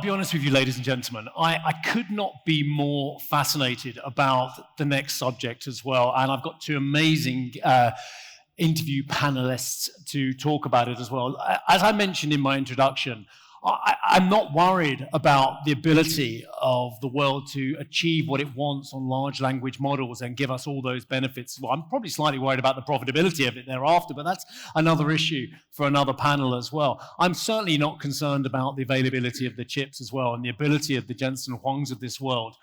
be honest with you, ladies and gentlemen, I could not be more fascinated about the next subject as well. And I've got two amazing interview panelists to talk about it as well. As I mentioned in my introduction, I'm not worried about the ability of the world to achieve what it wants on large language models and give us all those benefits. Well, I'm probably slightly worried about the profitability of it thereafter, but that's another issue for another panel as well. I'm certainly not concerned about the availability of the chips as well and the ability of the Jensen Huangs of this world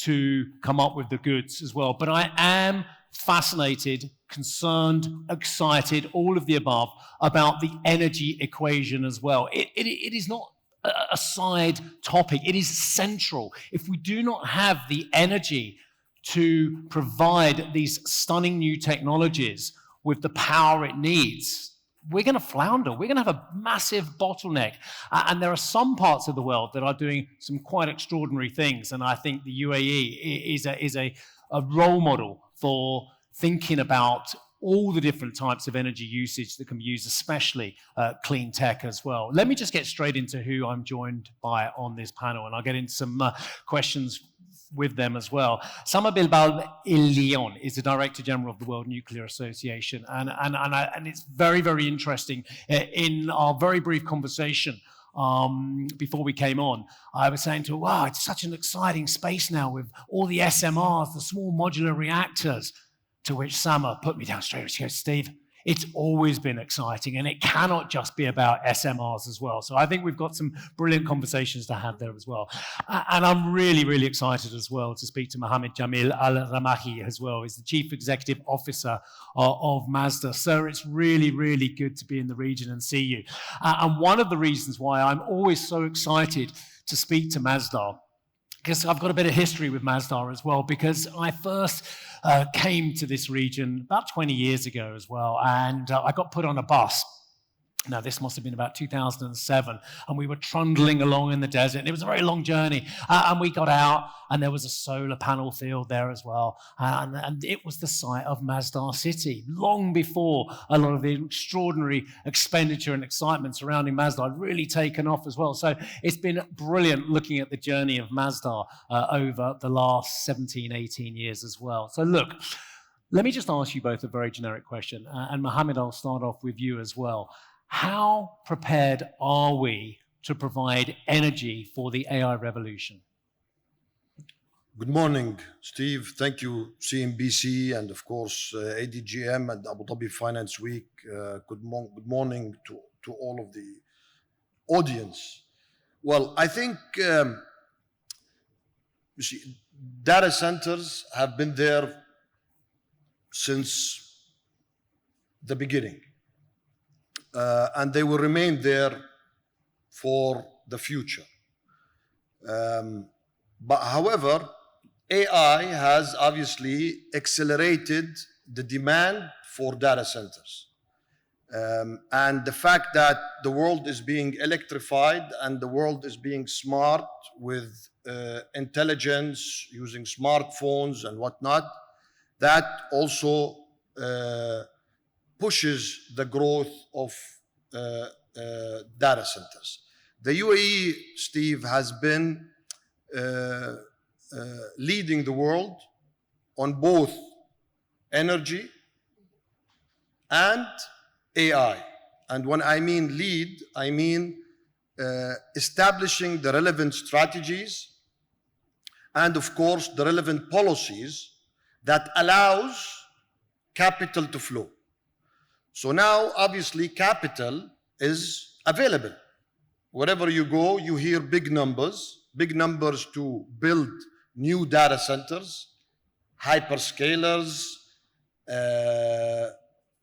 to come up with the goods as well. But I am fascinated, concerned, excited, all of the above, about the energy equation as well. It is not a side topic. It is central. If we do not have the energy to provide these stunning new technologies with the power it needs, we're going to flounder. We're going to have a massive bottleneck. And there are some parts of the world that are doing some quite extraordinary things. And I think the UAE is a role model for thinking about all the different types of energy usage that can be used, especially clean tech as well. Let me just get straight into who I'm joined by on this panel, and I'll get into some questions with them as well. Sama Bilbao Il-Leon is the Director General of the World Nuclear Association, and it's very, very interesting. In our very brief conversation before we came on, I was saying to her, wow, it's such an exciting space now with all the SMRs, the small modular reactors, to which Sama put me down straight. She goes, Steve, it's always been exciting, and it cannot just be about SMRs as well. So I think we've got some brilliant conversations to have there as well. And I'm really, really excited as well to speak to Mohammed Jamil Al-Ramahi as well. He's the Chief Executive Officer of Mazda. Sir, it's really, really good to be in the region and see you. And one of the reasons why I'm always so excited to speak to Mazda, because I've got a bit of history with Mazda as well, because I first came to this region about 20 years ago as well, and I got put on a bus. Now, this must have been about 2007, and we were trundling along in the desert, and it was a very long journey, and we got out, and there was a solar panel field there as well, and it was the site of Mazda City, long before a lot of the extraordinary expenditure and excitement surrounding Mazda had really taken off as well. So it's been brilliant looking at the journey of Mazda over the last 17, 18 years as well. So look, let me just ask you both a very generic question, and Mohammed, I'll start off with you as well. How prepared are we to provide energy for the AI revolution? Good morning, Steve. Thank you, CNBC, and of course, ADGM and Abu Dhabi Finance Week. Good morning to all of the audience. Well, I think you see, data centers have been there since the beginning. And they will remain there for the future. But however, AI has obviously accelerated the demand for data centers. And the fact that the world is being electrified and the world is being smart with intelligence, using smartphones and whatnot, that also pushes the growth of data centers. The UAE, Steve, has been leading the world on both energy and AI. And when I mean lead, I mean establishing the relevant strategies and, of course, the relevant policies that allows capital to flow. So now, obviously, capital is available. Wherever you go, you hear big numbers to build new data centers, hyperscalers,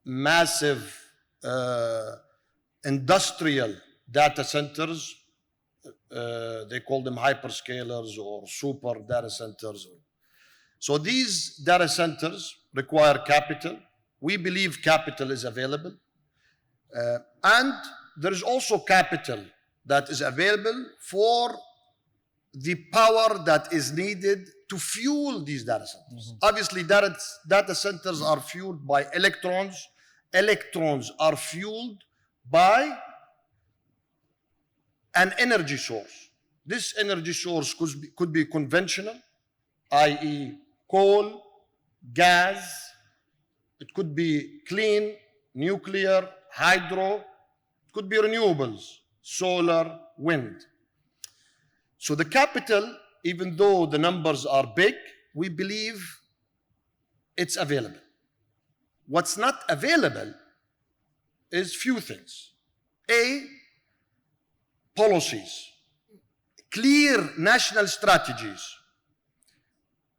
massive industrial data centers. They call them hyperscalers or super data centers. So these data centers require capital. We believe capital is available. And there is also capital that is available for the power that is needed to fuel these data centers. Mm-hmm. Obviously, data centers are fueled by electrons. Electrons are fueled by an energy source. This energy source could be conventional, i.e. coal, gas. It could be clean, nuclear, hydro. It could be renewables, solar, wind. So the capital, even though the numbers are big, we believe it's available. What's not available is few things. A, policies, clear national strategies.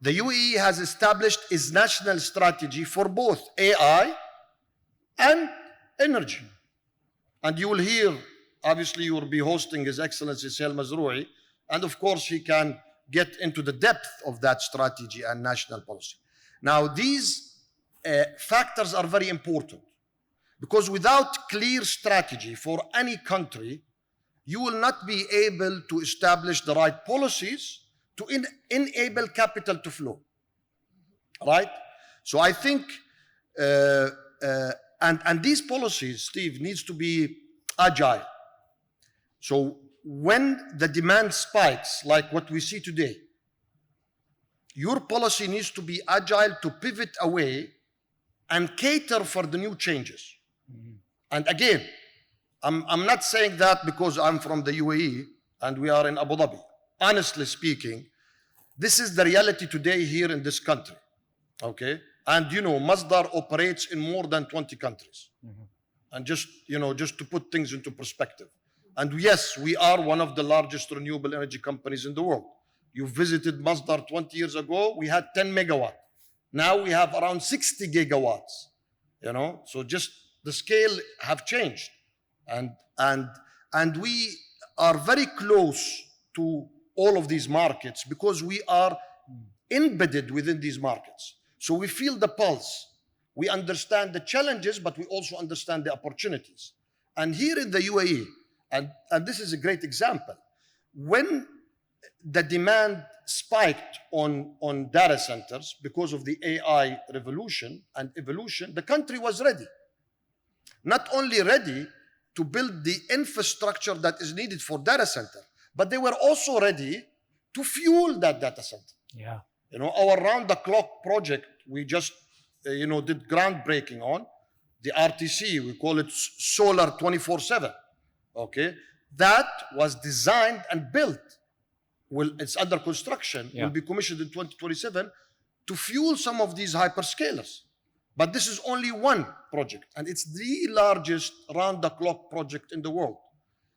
The UAE has established its national strategy for both AI and energy. And you will hear, obviously, you will be hosting His Excellency Sail Mazroui, and of course, he can get into the depth of that strategy and national policy. Now, these factors are very important because without clear strategy for any country, you will not be able to establish the right policies to enable capital to flow, right? So I think, and these policies, Steve, needs to be agile. So when the demand spikes, like what we see today, your policy needs to be agile to pivot away and cater for the new changes. Mm-hmm. And again, I'm not saying that because I'm from the UAE and we are in Abu Dhabi. Honestly speaking, this is the reality today here in this country, okay? And you know, Masdar operates in more than 20 countries. Mm-hmm. And just to put things into perspective. And yes, we are one of the largest renewable energy companies in the world. You visited Masdar 20 years ago, we had 10 megawatt. Now we have around 60 gigawatts, so just the scale have changed. And we are very close to all of these markets because we are embedded within these markets. So we feel the pulse. We understand the challenges, but we also understand the opportunities. And here in the UAE, and this is a great example, when the demand spiked on data centers because of the AI revolution and evolution, the country was ready. Not only ready to build the infrastructure that is needed for data center, but they were also ready to fuel that data center. Yeah. Our round-the-clock project, we just, did groundbreaking on, the RTC, we call it Solar 24/7, okay? That was designed and built. Well, it's under construction, will be commissioned in 2027 to fuel some of these hyperscalers. But this is only one project, and it's the largest round-the-clock project in the world.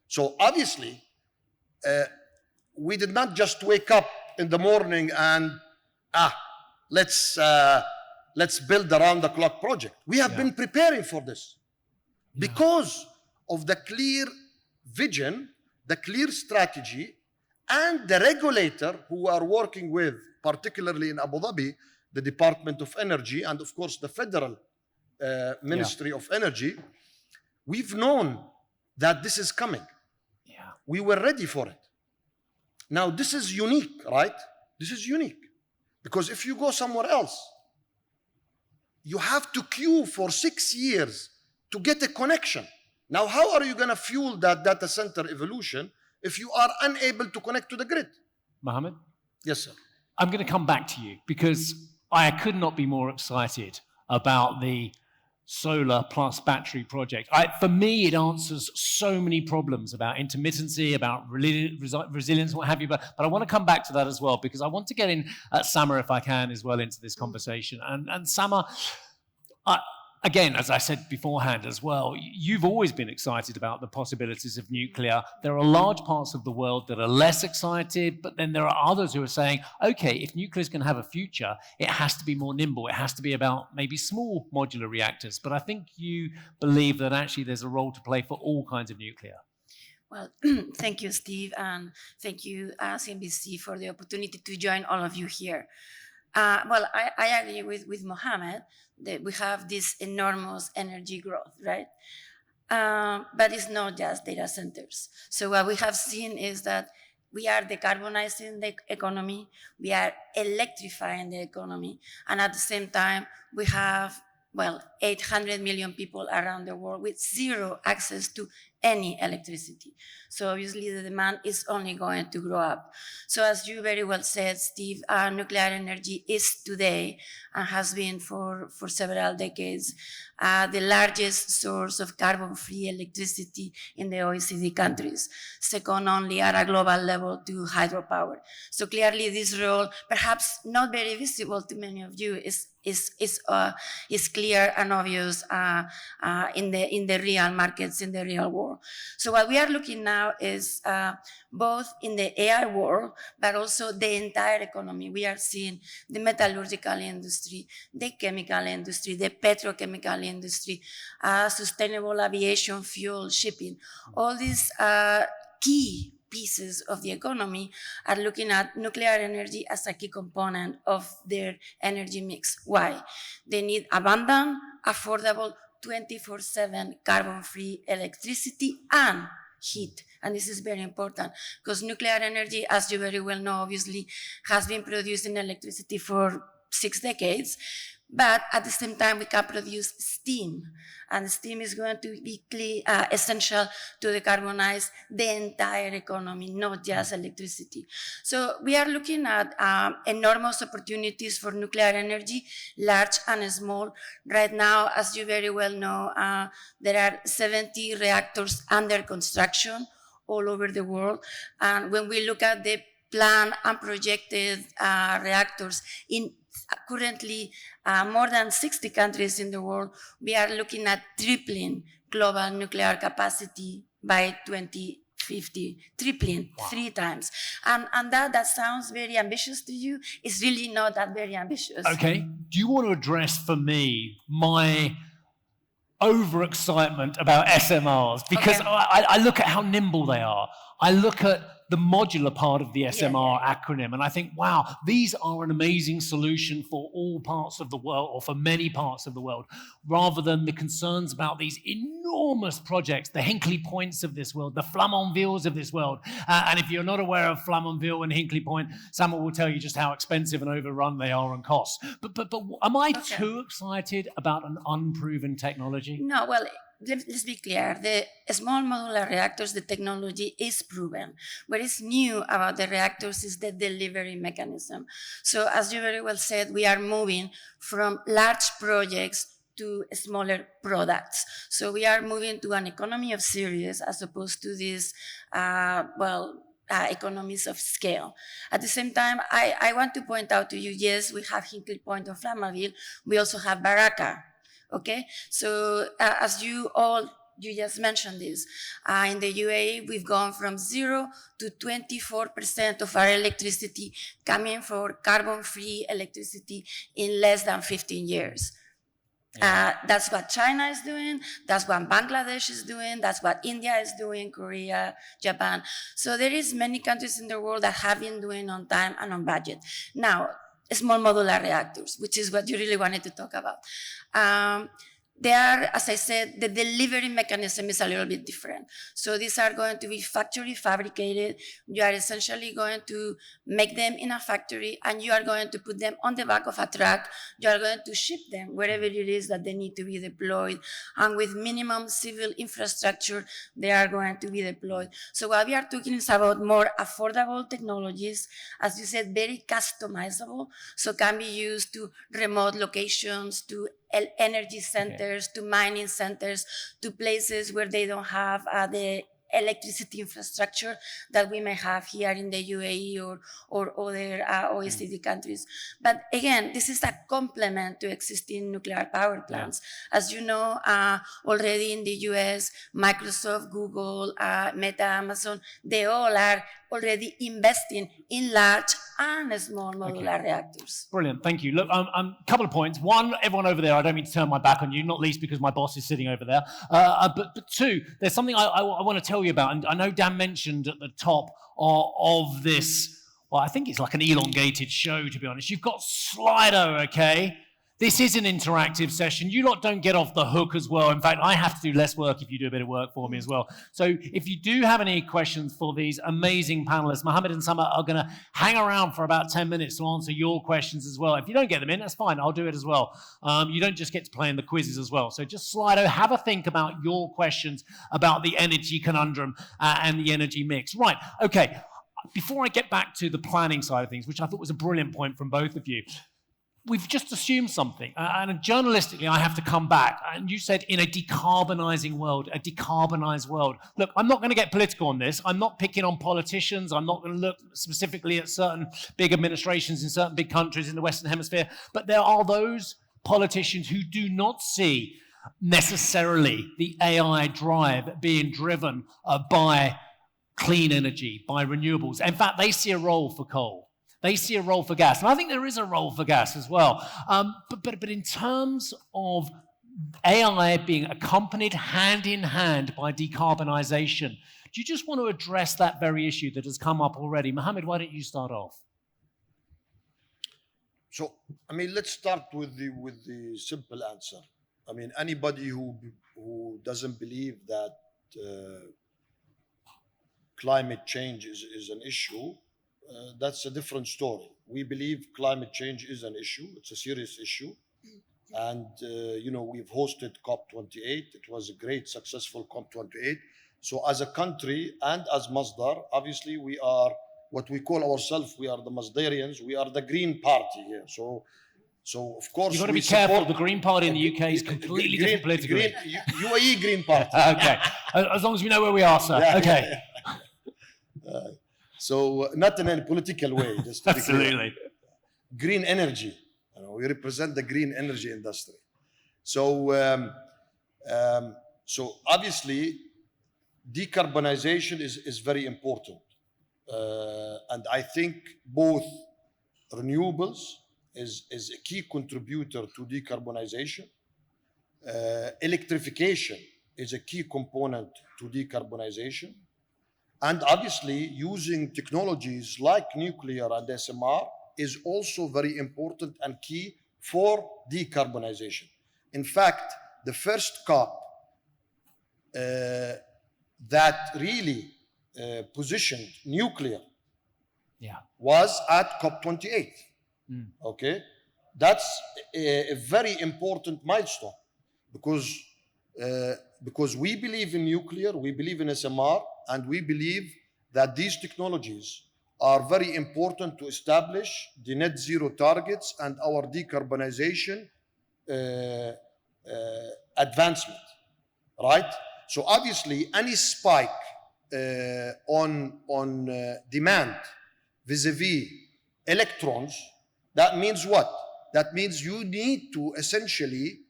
So obviously, we did not just wake up in the morning and, let's build the round-the-clock project. We have been preparing for this because of the clear vision, the clear strategy, and the regulator who are working with, particularly in Abu Dhabi, the Department of Energy, and of course the Federal Ministry of Energy. We've known that this is coming. Yeah. We were ready for it. Now this is unique, right? This is unique. Because if you go somewhere else, you have to queue for 6 years to get a connection. Now, how are you going to fuel that data center evolution if you are unable to connect to the grid? Mohammed? Yes, sir. I'm going to come back to you because I could not be more excited about the solar plus battery project. For me, it answers so many problems about intermittency, about resilience, what have you. But I want to come back to that as well because I want to get in Sama, if I can, as well into this conversation. And Sama, again, as I said beforehand as well, you've always been excited about the possibilities of nuclear. There are large parts of the world that are less excited, but then there are others who are saying, okay, if nuclear is going to have a future, it has to be more nimble. It has to be about maybe small modular reactors. But I think you believe that actually there's a role to play for all kinds of nuclear. Well, thank you, Steve, and thank you, CNBC, for the opportunity to join all of you here. I agree with Mohammed that we have this enormous energy growth, right? But it's not just data centers. So what we have seen is that we are decarbonizing the economy, we are electrifying the economy, and at the same time, we have, 800 million people around the world with zero access to any electricity. So obviously the demand is only going to grow up. So as you very well said, Steve, nuclear energy is today and has been for several decades the largest source of carbon-free electricity in the OECD countries, second only at a global level to hydropower. So clearly this role, perhaps not very visible to many of you, is clear and obvious in the real markets, in the real world. So what we are looking now is both in the AI world, but also the entire economy. We are seeing the metallurgical industry, the chemical industry, the petrochemical industry, sustainable aviation fuel, shipping. All these key pieces of the economy are looking at nuclear energy as a key component of their energy mix. Why? They need abundant, affordable, 24/7 carbon-free electricity and heat. And this is very important because nuclear energy, as you very well know, obviously has been producing electricity for 6 decades. But at the same time, we can produce steam. And steam is going to be essential to decarbonize the entire economy, not just electricity. So we are looking at enormous opportunities for nuclear energy, large and small. Right now, as you very well know, there are 70 reactors under construction all over the world. And when we look at the planned and projected reactors in currently more than 60 countries in the world, we are looking at tripling global nuclear capacity by 2050, tripling 3 times. And that sounds very ambitious to you. It's really not that very ambitious. Okay. Do you want to address for me my overexcitement about SMRs? Because okay. I look at how nimble they are. I look at the modular part of the SMR acronym, and I think, wow, these are an amazing solution for all parts of the world, or for many parts of the world, rather than the concerns about these enormous projects, the Hinkley Points of this world, the Flamanvilles of this world. And if you're not aware of Flamanville and Hinkley Point, Samuel will tell you just how expensive and overrun they are on costs. But am I too excited about an unproven technology? No, well, let's be clear. The small modular reactors, the technology is proven. What is new about the reactors is the delivery mechanism. So as you very well said, we are moving from large projects to smaller products. So we are moving to an economy of series as opposed to these, economies of scale. At the same time, I want to point out to you, yes, we have Hinkley Point of Flamanville. We also have Baraka. Okay, so as you just mentioned this, in the UAE, we've gone from 0 to 24% of our electricity coming from carbon-free electricity in less than 15 years. That's what China is doing, that's what Bangladesh is doing, that's what India is doing, Korea, Japan. So there is many countries in the world that have been doing on time and on budget. Now, small modular reactors, which is what you really wanted to talk about. They are, as I said, the delivery mechanism is a little bit different. So these are going to be factory fabricated. You are essentially going to make them in a factory and you are going to put them on the back of a truck. You are going to ship them wherever it is that they need to be deployed. And with minimum civil infrastructure, they are going to be deployed. So what we are talking is about more affordable technologies, as you said, very customizable. So can be used to remote locations, to energy centers, to mining centers, to places where they don't have the electricity infrastructure that we may have here in the UAE or other OECD countries. But again, this is a complement to existing nuclear power plants. As you know, already in the US, Microsoft, Google, Meta, Amazon, they all are already investing in large and small modular reactors. Brilliant, thank you. Look, couple of points. One, everyone over there, I don't mean to turn my back on you, not least because my boss is sitting over there. But two, there's something I want to tell you about, and I know Dan mentioned at the top of this, well, I think it's like an elongated show, to be honest. You've got Slido, okay? This is an interactive session. You lot don't get off the hook as well. In fact, I have to do less work if you do a bit of work for me as well. So if you do have any questions for these amazing panelists, Mohammed and Sama are going to hang around for about 10 minutes to answer your questions as well. If you don't get them in, that's fine. I'll do it as well. You don't just get to play in the quizzes as well. So just Slido, have a think about your questions about the energy conundrum and the energy mix. Right, okay. Before I get back to the planning side of things, which I thought was a brilliant point from both of you, we've just assumed something, and journalistically I have to come back, and you said in a decarbonizing world, a decarbonized world. Look, I'm not going to get political on this. I'm not picking on politicians. I'm not going to look specifically at certain big administrations in certain big countries in the Western Hemisphere, but there are those politicians who do not see necessarily the AI drive being driven by clean energy, by renewables. In fact, they see a role for coal. They see a role for gas. And I think there is a role for gas as well. But in terms of AI being accompanied hand in hand by decarbonization, do you just want to address that very issue that has come up already? Mohammed, why don't you start off? So, I mean, let's start with the simple answer. I mean, anybody who doesn't believe that climate change is an issue, that's a different story. We believe climate change is an issue. It's a serious issue. And, we've hosted COP28. It was a great, successful COP28. So as a country and as Masdar, obviously we are what we call ourselves, we are the Masdarians. We are the Green Party here. So of course, you've got to be careful. The Green Party in the UK is completely different politically. UAE Green Party. Okay. As long as we know where we are, sir. Yeah, okay. Yeah. So not in a political way, just to Absolutely. Be clear. Green energy. We represent the green energy industry. So obviously, decarbonization is very important, and I think both renewables is a key contributor to decarbonization. Electrification is a key component to decarbonization. And obviously, using technologies like nuclear and SMR is also very important and key for decarbonization. In fact, the first COP that really positioned nuclear was at COP28. Okay? That's a very important milestone because we believe in nuclear, we believe in SMR, and we believe that these technologies are very important to establish the net zero targets and our decarbonization advancement, right? So obviously, any spike on demand vis-a-vis electrons, that means what? That means you need to essentially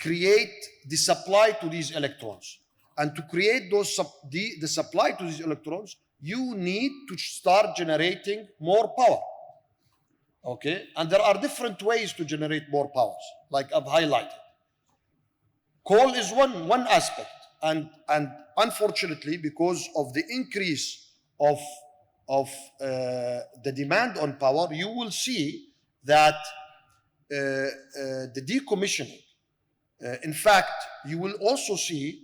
create the supply to these electrons. And to create the supply to these electrons, you need to start generating more power. Okay? And there are different ways to generate more powers, like I've highlighted. Coal is one aspect. And unfortunately, because of the increase of the demand on power, you will see that the decommissioning, in fact, you will also see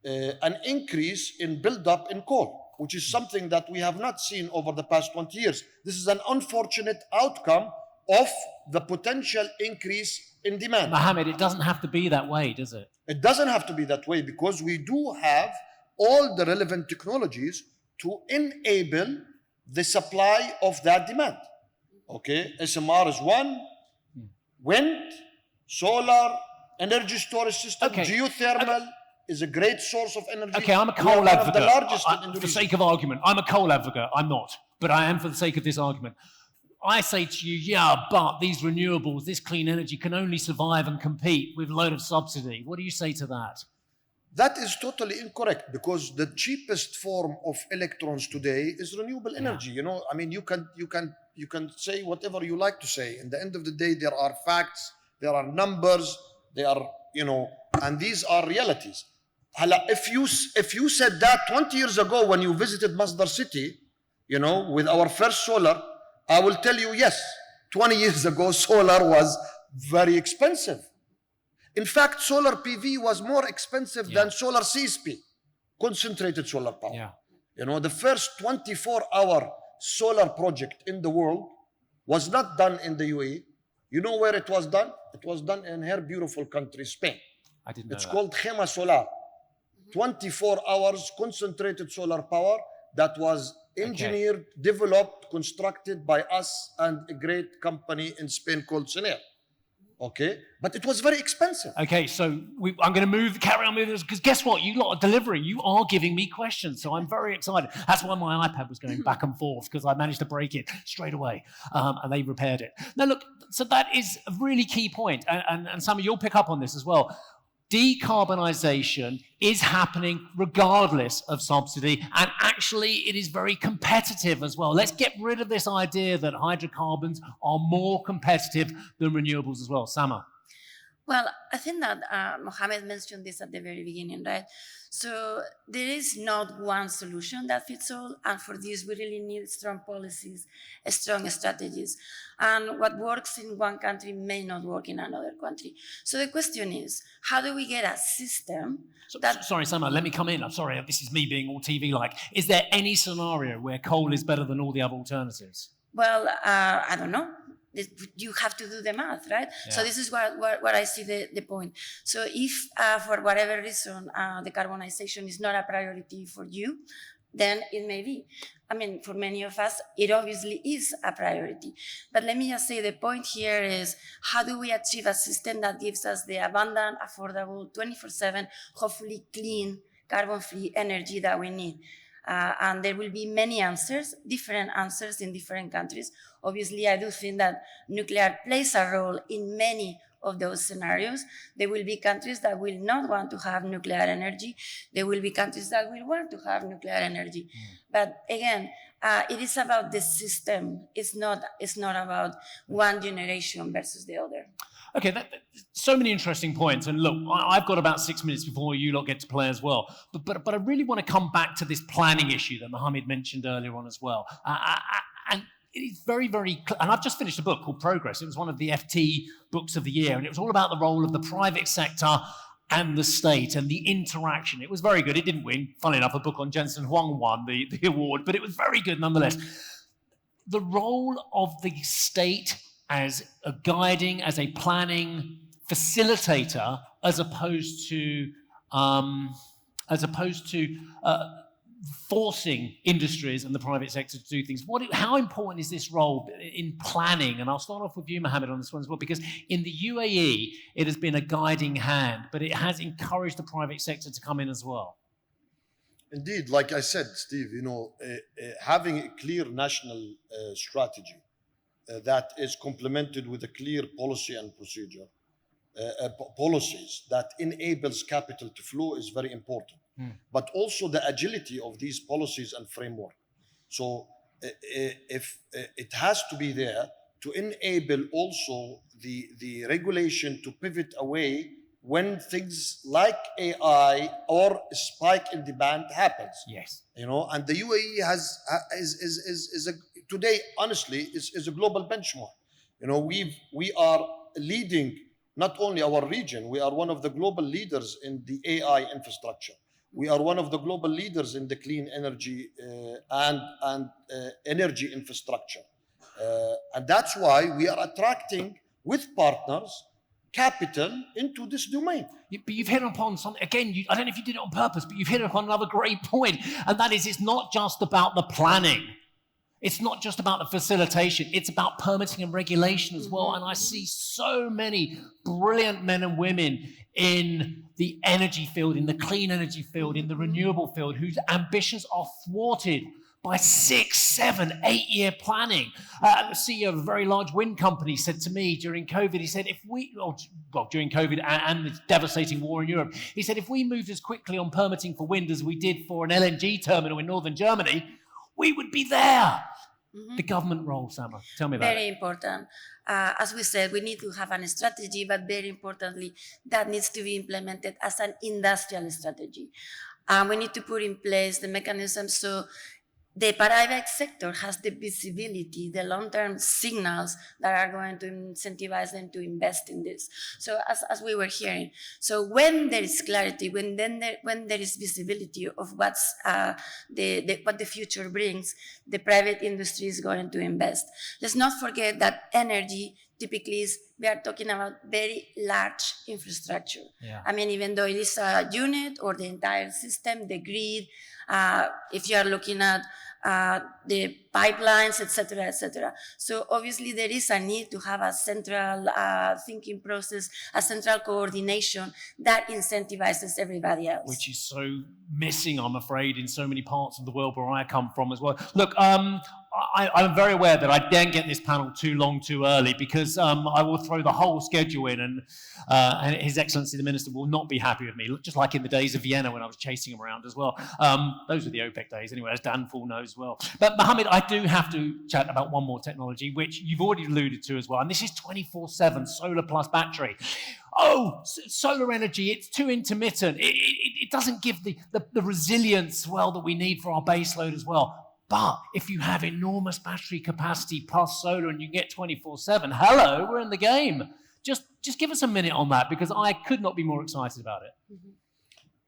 an increase in buildup in coal, which is something that we have not seen over the past 20 years. This is an unfortunate outcome of the potential increase in demand. Mohammed, it doesn't have to be that way, does it? It doesn't have to be that way because we do have all the relevant technologies to enable the supply of that demand. Okay, SMR is one, wind, solar, energy storage system, geothermal is a great source of energy. Okay, I'm a coal advocate. The largest in for Indonesia. the sake of argument, I'm a coal advocate. I'm not, but I am for the sake of this argument. I say to you, yeah, but these renewables, this clean energy can only survive and compete with a load of subsidy. What do you say to that? That is totally incorrect because the cheapest form of electrons today is renewable energy. You know, I mean, you can say whatever you like to say. In the end of the day, there are facts, there are numbers, there are, and these are realities. If you said that 20 years ago when you visited Masdar City, with our first solar, I will tell you, yes, 20 years ago, solar was very expensive. In fact, solar PV was more expensive than solar CSP, concentrated solar power. Yeah. You know, the first 24-hour solar project in the world was not done in the UAE. You know where it was done? It was done in her beautiful country, Spain. I didn't know It's that. called Gema Solar. 24 hours concentrated solar power that was engineered, developed, constructed by us and a great company in Spain called Sener. Okay, but it was very expensive. Okay, so I'm going to carry on moving this, because guess what? You lot are delivering. You are giving me questions, so I'm very excited. That's why my iPad was going back and forth, because I managed to break it straight away, and they repaired it. Now, look, so that is a really key point, and Sammy, you'll pick up on this as well. Decarbonisation is happening regardless of subsidy, and actually it is very competitive as well. Let's get rid of this idea that hydrocarbons are more competitive than renewables as well. Sama. Well, I think that Mohammed mentioned this at the very beginning, right? So there is not one solution that fits all, and for this we really need strong policies, strong strategies. And what works in one country may not work in another country. So the question is, how do we get a system that... Sorry, Sama, let me come in. I'm sorry, this is me being all TV-like. Is there any scenario where coal is better than all the other alternatives? Well, I don't know. You have to do the math, right? Yeah. So this is what I see the point. So if for whatever reason decarbonization is not a priority for you, then it may be. I mean, for many of us, it obviously is a priority. But let me just say the point here is, how do we achieve a system that gives us the abundant, affordable, 24/7, hopefully clean, carbon-free energy that we need? And there will be many answers, different answers in different countries. Obviously, I do think that nuclear plays a role in many of those scenarios. There will be countries that will not want to have nuclear energy. There will be countries that will want to have nuclear energy. But again, it is about the system. It's not about one generation versus the other. Okay, so many interesting points. And look, I've got about 6 minutes before you lot get to play as well. But I really want to come back to this planning issue that Mohammed mentioned earlier on as well. And it is very, very... And I've just finished a book called Progress. It was one of the FT books of the year. And it was all about the role of the private sector and the state and the interaction. It was very good. It didn't win. Funnily enough, a book on Jensen Huang won the award. But it was very good nonetheless. The role of the state as a guiding, as a planning facilitator, as opposed to forcing industries and the private sector to do things. How important is this role in planning? And I'll start off with you, Mohammed, on this one as well, because in the UAE, it has been a guiding hand, but it has encouraged the private sector to come in as well. Indeed, like I said, Steve, you know, having a clear national strategy that is complemented with a clear policy and procedure, policies that enables capital to flow is very important. But also the agility of these policies and framework. So if it has to be there to enable also the regulation to pivot away when things like AI or a spike in demand happens. Yes. You know, and the UAE is today, honestly, is a global benchmark. You know, we are leading not only our region, we are one of the global leaders in the AI infrastructure. We are one of the global leaders in the clean energy and energy infrastructure. And that's why we are attracting with partners capital into this domain. But you've hit upon something, again, I don't know if you did it on purpose, but you've hit upon another great point, and that is it's not just about the planning. It's not just about the facilitation. It's about permitting and regulation as well. And I see so many brilliant men and women in the energy field, in the clean energy field, in the renewable field, whose ambitions are thwarted by 6, 7, 8-year planning. The CEO of a very large wind company said to me during COVID, he said, during COVID and the devastating war in Europe, he said, if we moved as quickly on permitting for wind as we did for an LNG terminal in northern Germany, we would be there. The government role, Sama, tell me about Very important. As we said, we need to have a strategy, but very importantly, that needs to be implemented as an industrial strategy. We need to put in place the mechanisms so the private sector has the visibility, the long-term signals that are going to incentivize them to invest in this. So as we were hearing, so when there is clarity, when there is visibility of what's what the future brings, the private industry is going to invest. Let's not forget that energy typically we are talking about very large infrastructure. Yeah. I mean, even though it is a unit or the entire system, the grid, if you are looking at the pipelines, etc., etc. So obviously there is a need to have a central thinking process, a central coordination that incentivizes everybody else. Which is so missing, I'm afraid, in so many parts of the world where I come from as well. Look, I'm very aware that I don't get this panel too long too early because I will throw the whole schedule in and His Excellency the Minister will not be happy with me, just like in the days of Vienna when I was chasing him around as well. Those were the OPEC days anyway, as Dan Full knows well. But Mohammed, I do have to chat about one more technology, which you've already alluded to as well, and this is 24/7 solar plus battery. Oh, solar energy, it's too intermittent. It doesn't give the resilience, well, that we need for our baseload as well. But if you have enormous battery capacity plus solar and you get 24/7, hello, we're in the game. Just give us a minute on that because I could not be more excited about it. Mm-hmm.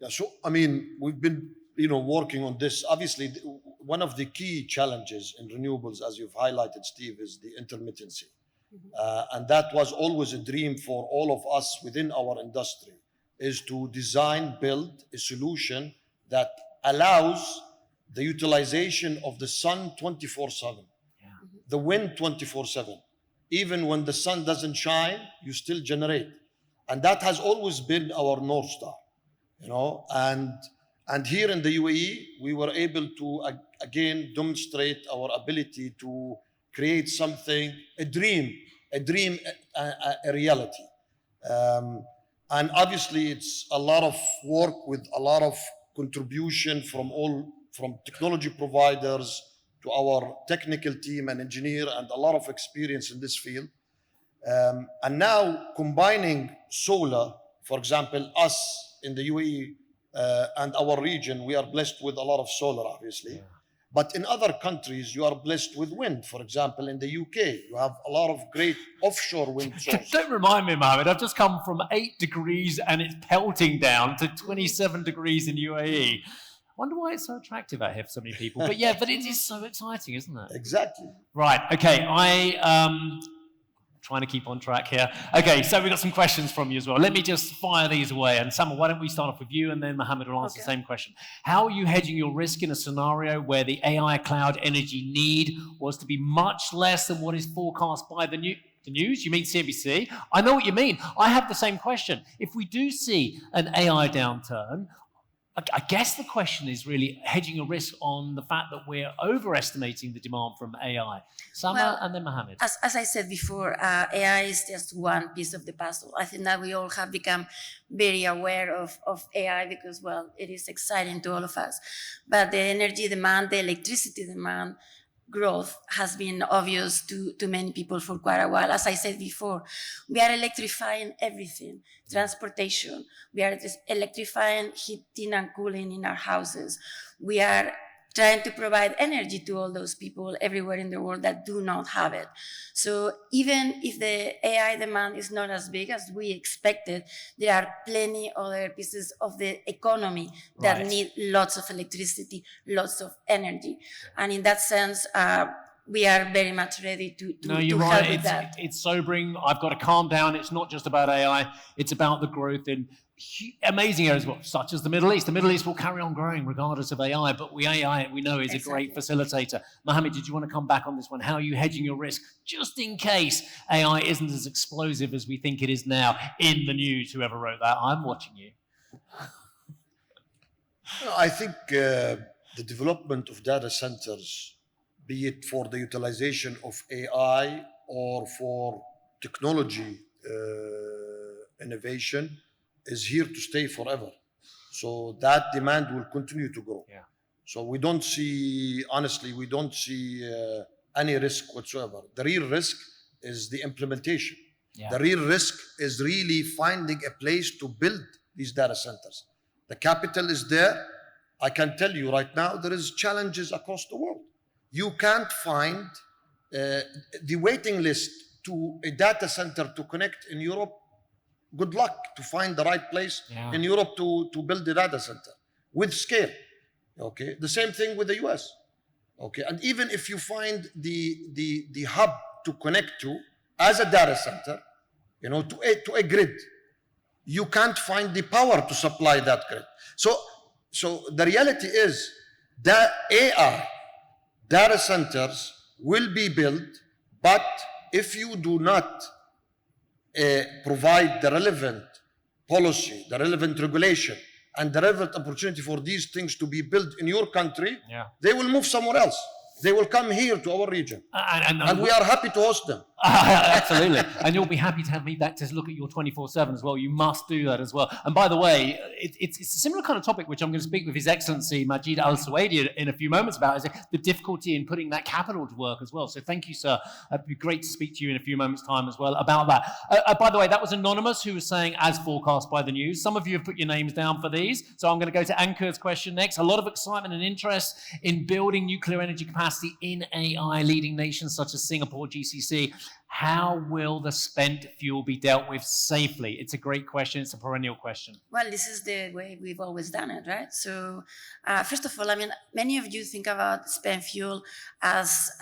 Yeah, so I mean, we've been working on this. Obviously, one of the key challenges in renewables, as you've highlighted, Steve, is the intermittency. Mm-hmm. And that was always a dream for all of us within our industry, is to build a solution that allows the utilization of the sun 24/7, the wind 24/7. Even when the sun doesn't shine, you still generate. And that has always been our North Star, And here in the UAE, we were able to, again, demonstrate our ability to create something, a dream, a reality. And obviously, it's a lot of work with a lot of contribution from technology providers to our technical team and engineer and a lot of experience in this field. And now combining solar, for example, us in the UAE and our region, we are blessed with a lot of solar, obviously. Yeah. But in other countries, you are blessed with wind. For example, in the UK, you have a lot of great offshore wind sources. Don't remind me, Mohammed. I've just come from 8 degrees and it's pelting down to 27 degrees in UAE. Wonder why it's so attractive out here for so many people. But yeah, but it is so exciting, isn't it? Exactly. Right. Okay. Trying to keep on track here. Okay. So we've got some questions from you as well. Let me just fire these away. And Samuel, why don't we start off with you and then Mohammed will answer the same question. How are you hedging your risk in a scenario where the AI cloud energy need was to be much less than what is forecast by the news? You mean CNBC? I know what you mean. I have the same question. If we do see an AI downturn, I guess the question is really hedging a risk on the fact that we're overestimating the demand from AI. Sama and then Mohammed. As I said before, AI is just one piece of the puzzle. I think that we all have become very aware of AI because, well, it is exciting to all of us. But the energy demand, the electricity demand, growth has been obvious to many people for quite a while. As I said before, we are electrifying everything, transportation. We are electrifying heating and cooling in our houses. We are trying to provide energy to all those people everywhere in the world that do not have it. So even if the AI demand is not as big as we expected, there are plenty other pieces of the economy that need lots of electricity, lots of energy. And in that sense, we are very much ready to help with that. It's sobering. I've got to calm down. It's not just about AI. It's about the growth in amazing areas, such as the Middle East. The Middle East will carry on growing regardless of AI, but AI, we know, is a great facilitator. Mohammed, did you want to come back on this one? How are you hedging your risk just in case AI isn't as explosive as we think it is now in the news? Whoever wrote that, I'm watching you. I think the development of data centers, be it for the utilization of AI or for technology innovation, is here to stay forever. So that demand will continue to grow. Yeah. So we don't see any risk whatsoever. The real risk is the implementation. Yeah. The real risk is really finding a place to build these data centers. The capital is there, I can tell you right now, there is challenges across the world. You can't find the waiting list to a data center to connect in Europe. Good luck to find the right place in Europe to build a data center with scale. Okay, the same thing with the US. Okay, and even if you find the hub to connect to as a data center, to a grid, you can't find the power to supply that grid. So the reality is that AI data centers will be built, but if you do not provide the relevant policy, the relevant regulation, and the relevant opportunity for these things to be built in your country, they will move somewhere else. They will come here to our region. And we are happy to host them. Absolutely. And you'll be happy to have me back to look at your 24/7 as well. You must do that as well. And by the way, it's a similar kind of topic, which I'm going to speak with His Excellency Majid Al Suwaidi in a few moments about, is the difficulty in putting that capital to work as well. So thank you, sir. It'd be great to speak to you in a few moments' time as well about that. By the way, that was Anonymous who was saying, as forecast by the news. Some of you have put your names down for these. So I'm going to go to Ankur's question next. A lot of excitement and interest in building nuclear energy capacity in AI, leading nations such as Singapore, GCC. How will the spent fuel be dealt with safely? It's a great question. It's a perennial question. Well, this is the way we've always done it, right? So, first of all, I mean, many of you think about spent fuel as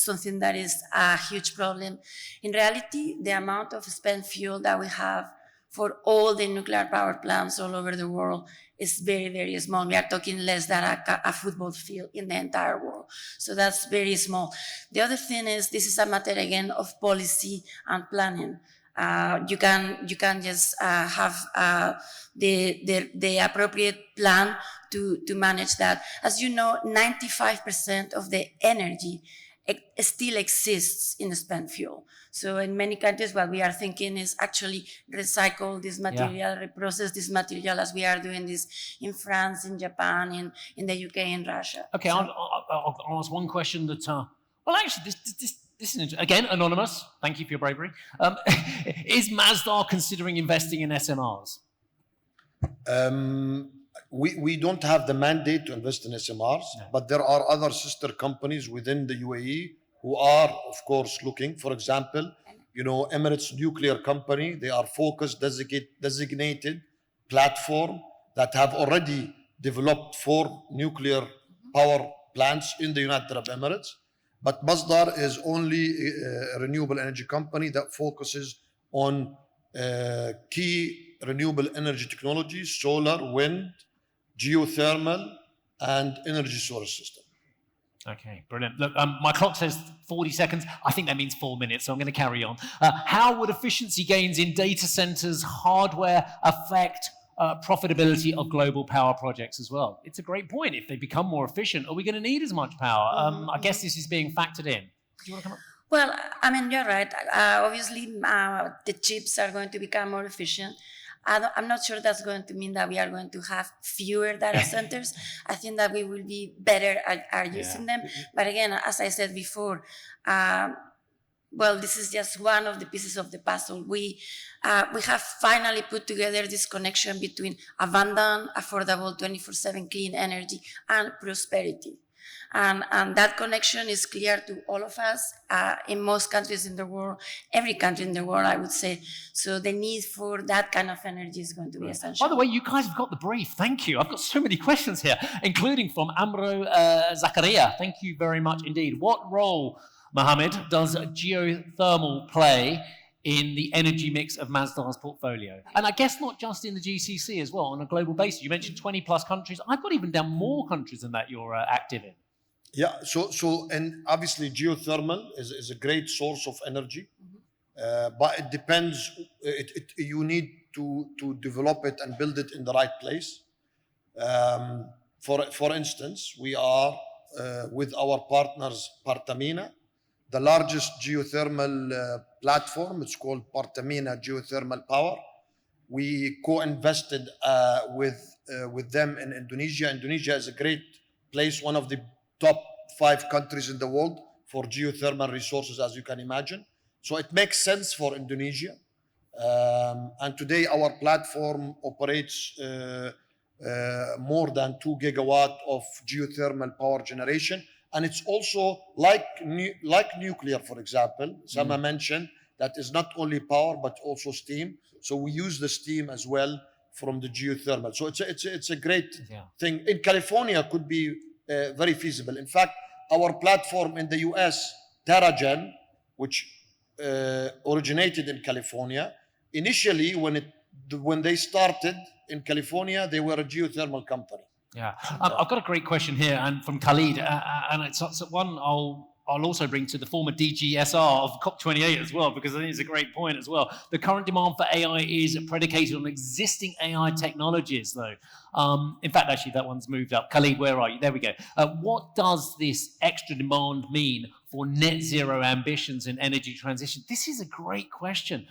something that is a huge problem. In reality, the amount of spent fuel that we have for all the nuclear power plants all over the world is very, very small. We are talking less than a football field in the entire world. So that's very small. The other thing is, this is a matter, again, of policy and planning. You can just have the appropriate plan to manage that. As you know, 95% of the energy still exists in spent fuel. So in many countries, what we are thinking is actually recycle this material, reprocess this material, as we are doing this in France, in Japan, in the UK, in Russia. Okay, so I'll ask one question that, well, actually, this is, again, Anonymous, thank you for your bravery. Is Masdar considering investing in SMRs? We don't have the mandate to invest in SMRs, but there are other sister companies within the UAE who are, of course, looking. For example, Emirates Nuclear Company, they are focused, designated platform that have already developed 4 nuclear power plants in the United Arab Emirates. But Masdar is only a renewable energy company that focuses on key renewable energy technologies: solar, wind, geothermal, and energy storage system. Okay, brilliant. Look, my clock says 40 seconds. I think that means 4 minutes, so I'm going to carry on. How would efficiency gains in data centers, hardware affect profitability of global power projects as well? It's a great point. If they become more efficient, are we going to need as much power? I guess this is being factored in. Do you want to come up? Well, I mean, you're right. Obviously, the chips are going to become more efficient. I'm not sure that's going to mean that we are going to have fewer data centers. I think that we will be better at using them. But again, as I said before, well, this is just one of the pieces of the puzzle. We have finally put together this connection between abundant, affordable, 24/7 clean energy and prosperity. And that connection is clear to all of us in most countries in the world, every country in the world, I would say. So the need for that kind of energy is going to be essential. By the way, you guys have got the brief. Thank you. I've got so many questions here, including from Amro Zakaria. Thank you very much indeed. What role, Mohammed, does geothermal play in the energy mix of Masdar's portfolio? And I guess not just in the GCC as well, on a global basis. You mentioned 20 plus countries. I've got even down more countries than that you're active in. Yeah, so and obviously geothermal is a great source of energy, but it depends. You need to develop it and build it in the right place. For instance, we are with our partners Partamina, the largest geothermal platform. It's called Partamina Geothermal Power. We co-invested with them in Indonesia. Indonesia is a great place, one of the top 5 countries in the world for geothermal resources, as you can imagine. So it makes sense for Indonesia. And today our platform operates more than 2 gigawatt of geothermal power generation. And it's also like nuclear, for example. Sama mentioned that is not only power, but also steam. So we use the steam as well from the geothermal. So it's a great thing. In California, could be very feasible. In fact, our platform in the US, TerraGen, which originated in California, initially when they started in California, they were a geothermal company. Yeah, I've got a great question here, and from Khalid, and it's one I'll also bring to the former DGSR of COP28 as well, because I think it's a great point as well. The current demand for AI is predicated on existing AI technologies, though. In fact, actually, that one's moved up. Khalid, where are you? There we go. What does this extra demand mean for net zero ambitions in energy transition? This is a great question.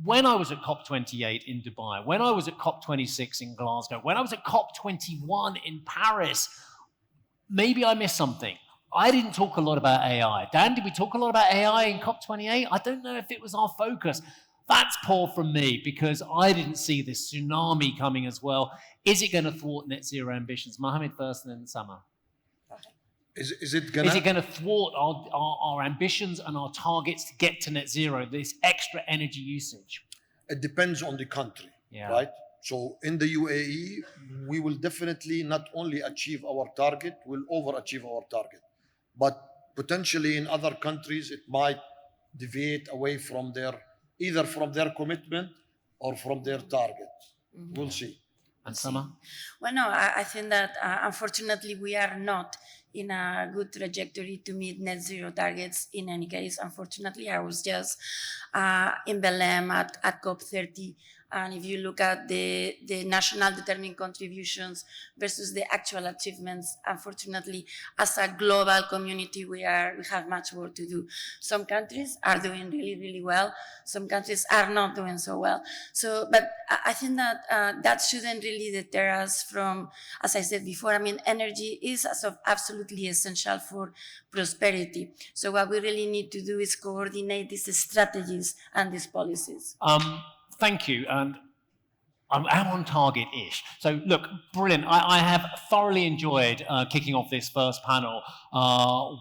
When I was at COP28 in Dubai, when I was at COP26 in Glasgow, when I was at COP21 in Paris, maybe I missed something. I didn't talk a lot about AI. Dan, did we talk a lot about AI in COP28? I don't know if it was our focus. That's poor from me, because I didn't see this tsunami coming as well. Is it going to thwart net zero ambitions? Mohammed first and then Sama. Is it going to thwart our ambitions and our targets to get to net zero, this extra energy usage? It depends on the country, right? So in the UAE, we will definitely not only achieve our target, we'll overachieve our target. But potentially in other countries, it might deviate away from either from their commitment or from their target. We'll see. And Sama? Well, no, I think that unfortunately we are not in a good trajectory to meet net zero targets in any case. Unfortunately, I was just in Belém at COP30. And if you look at the national determined contributions versus the actual achievements, unfortunately, as a global community, we have much work to do. Some countries are doing really, really well. Some countries are not doing so well. So, but I think that that shouldn't really deter us from, as I said before, I mean, energy is absolutely essential for prosperity. So what we really need to do is coordinate these strategies and these policies. Thank you, and I'm on target-ish. So look, brilliant. I have thoroughly enjoyed kicking off this first panel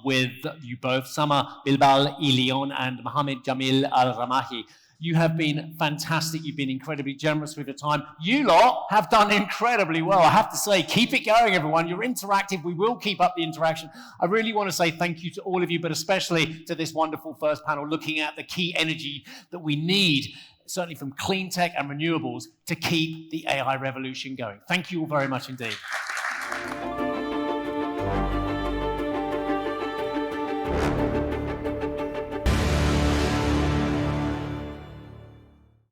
with you both, Sama Bilbal Ilion and Mohammed Jamil Al-Ramahi. You have been fantastic. You've been incredibly generous with your time. You lot have done incredibly well. I have to say, keep it going, everyone. You're interactive. We will keep up the interaction. I really want to say thank you to all of you, but especially to this wonderful first panel looking at the key energy that we need, certainly from clean tech and renewables, to keep the AI revolution going. Thank you all very much indeed.